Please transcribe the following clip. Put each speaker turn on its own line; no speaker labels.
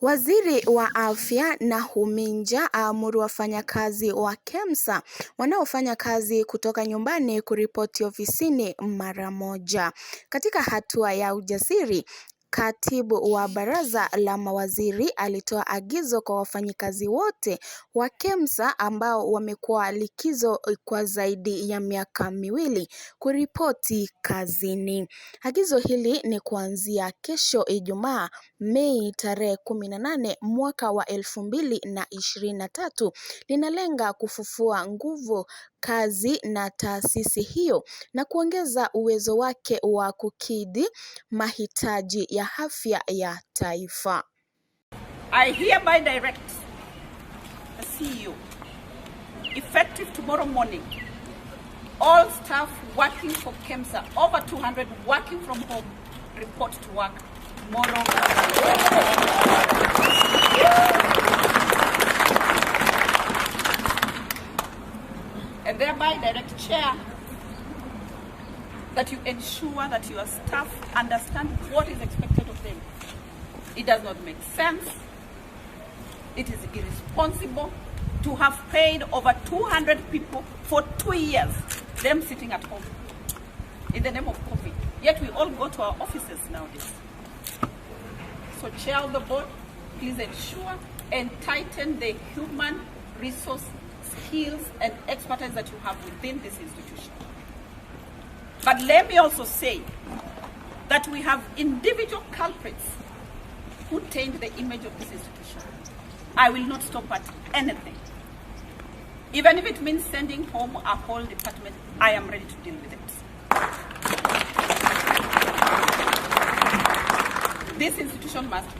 Waziri wa Afya Nakhumicha aamuru wafanyakazi wa Kemsa wanaofanya kazi kutoka nyumbani kuripoti ofisini mara moja. Katika hatua ya ujasiri, Katibu wa Baraza la Mawaziri alitoa agizo kwa wafanyikazi wote wa Kemsa ambao wamekuwa likizo kwa zaidi ya miaka miwili kuripoti kazini. Agizo hili ni kuanzia kesho Ijumaa Mei tarehe 18 mwaka wa 2023. Linalenga kufufua nguvu kazi na taasisi hiyo na kuongeza uwezo wake wa kukidhi mahitaji ya afya ya taifa.
I hereby direct the CEO, effective tomorrow morning, all staff working for Kemsa, over 200 working from home, report to work tomorrow. And thereby direct Chair that you ensure that your staff understand what is expected of them. It does not make sense. It is irresponsible to have paid over 200 people for 2 years, them sitting at home in the name of COVID. Yet we all go to our offices nowadays. So Chair of the Board, please ensure and tighten the human resource skills and expertise that you have within this institution. But let me also say that we have individual culprits who taint the image of this institution. I will not stop at anything. Even if it means sending home a whole department, I am ready to deal with it. This institution must